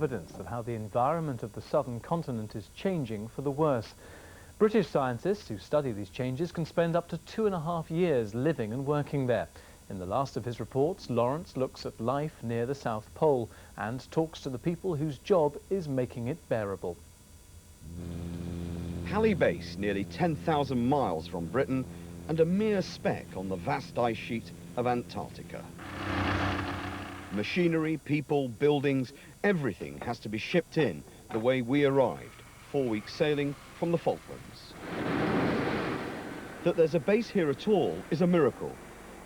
evidence of how the environment of the southern continent is changing for the worse. British scientists who study these changes can spend up to 2.5 years living and working there. In the last of his reports, Lawrence looks at life near the South Pole and talks to the people whose job is making it bearable. Halley Base, nearly 10,000 miles from Britain, and a mere speck on the vast ice sheet of Antarctica. Machinery, people, buildings, everything has to be shipped in the way we arrived, 4 weeks sailing from the Falklands. That there's a base here at all is a miracle.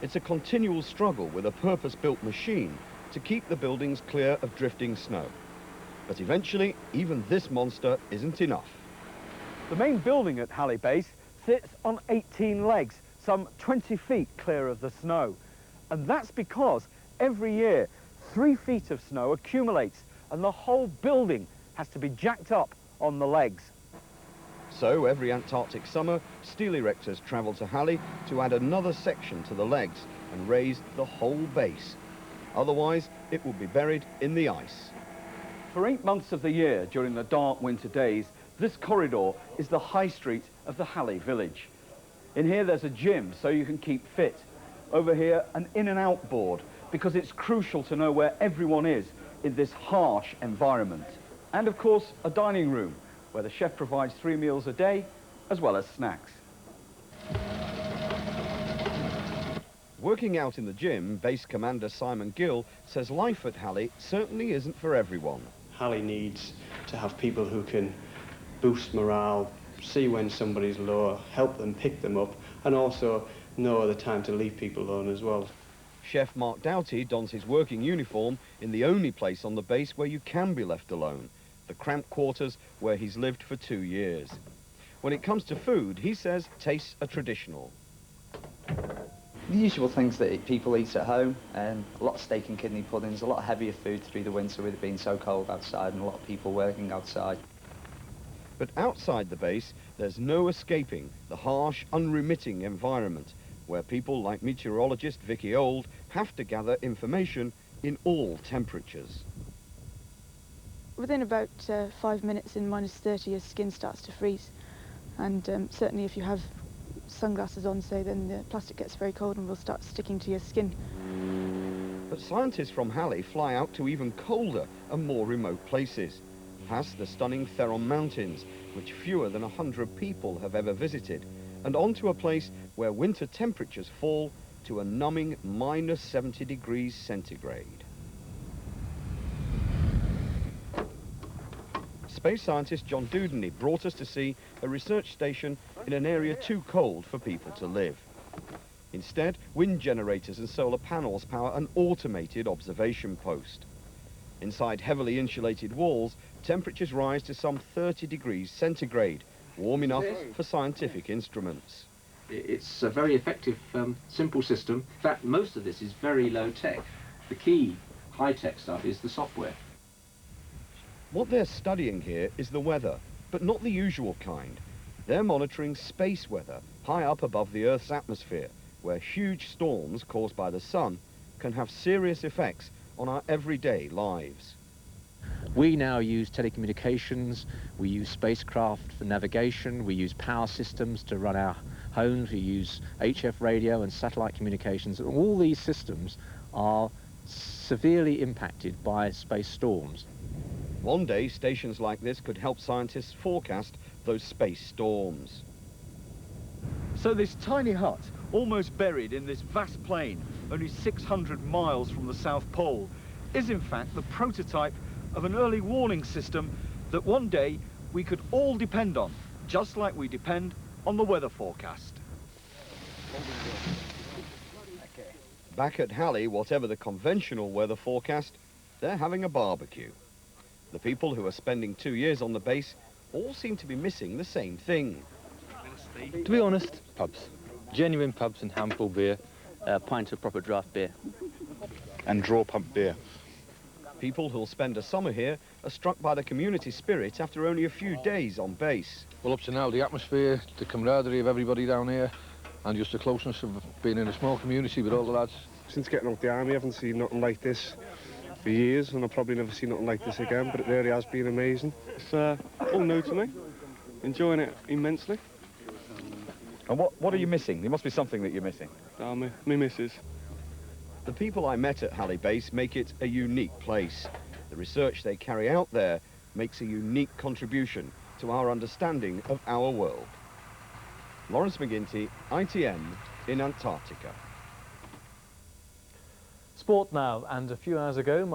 It's a continual struggle with a purpose-built machine to keep the buildings clear of drifting snow. But eventually, even this monster isn't enough. The main building at Halley Base sits on 18 legs, some 20 feet clear of the snow. And that's because every year 3 feet of snow accumulates and the whole building has to be jacked up on the legs. So every Antarctic summer, steel erectors travel to Halley to add another section to the legs and raise the whole base. Otherwise, it will be buried in the ice. For 8 months of the year, during the dark winter days, this corridor is the high street of the Halley village. In here there's a gym so you can keep fit. Over here, an in and out board, because it's crucial to know where everyone is in this harsh environment. And of course, a dining room, where the chef provides 3 meals a day, as well as snacks. Working out in the gym, Base Commander Simon Gill says life at Halley certainly isn't for everyone. Halley needs to have people who can boost morale, see when somebody's low, help them pick them up, and also know the time to leave people alone as well. Chef Mark Doughty dons his working uniform in the only place on the base where you can be left alone, the cramped quarters where he's lived for 2 years. When it comes to food, he says tastes are traditional. The usual things that people eat at home, a lot of steak and kidney puddings, a lot of heavier food through the winter with it being so cold outside and a lot of people working outside. But outside the base, there's no escaping the harsh, unremitting environment where people like meteorologist Vicky Old have to gather information in all temperatures. Within about 5 minutes in -30, your skin starts to freeze. And certainly if you have sunglasses on, say, then the plastic gets very cold and will start sticking to your skin. But scientists from Halley fly out to even colder and more remote places, past the stunning Theron Mountains, which fewer than 100 people have ever visited, and onto a place where winter temperatures fall to a numbing -70 degrees centigrade. Space scientist John Dudney brought us to see a research station in an area too cold for people to live. Instead, wind generators and solar panels power an automated observation post. Inside heavily insulated walls, temperatures rise to some 30 degrees centigrade, warm enough for scientific instruments. It's a very effective, simple system. In fact, most of this is very low tech. The key high-tech stuff is the software. What they're studying here is the weather, but not the usual kind. They're monitoring space weather high up above the Earth's atmosphere, where huge storms caused by the sun can have serious effects on our everyday lives. We now use telecommunications, we use spacecraft for navigation, we use power systems to run our homes, we use HF radio and satellite communications. All these systems are severely impacted by space storms. One day, stations like this could help scientists forecast those space storms. So this tiny hut, almost buried in this vast plain, only 600 miles from the South Pole, is in fact the prototype of an early warning system that one day we could all depend on, just like we depend on the weather forecast. Back at Halley, whatever the conventional weather forecast, they're having a barbecue. The people who are spending 2 years on the base all seem to be missing the same thing. To be honest, pubs. Genuine pubs and handful beer. Pints of proper draft beer. And draw pump beer. People who'll spend a summer here are struck by the community spirit after only a few days on base. Well, up to now, the atmosphere, the camaraderie of everybody down here, and just the closeness of being in a small community with all the lads. Since getting out the army, I haven't seen nothing like this. for years, and I'll probably never see nothing like this again, but it really has been amazing. It's all new to me, enjoying it immensely. And what are you missing? There must be something that you're missing. Me missus. The people I met at Halley Base make it a unique place. The research they carry out there makes a unique contribution to our understanding of our world. Lawrence McGinty, ITN, in Antarctica. Sport now, and a few hours ago,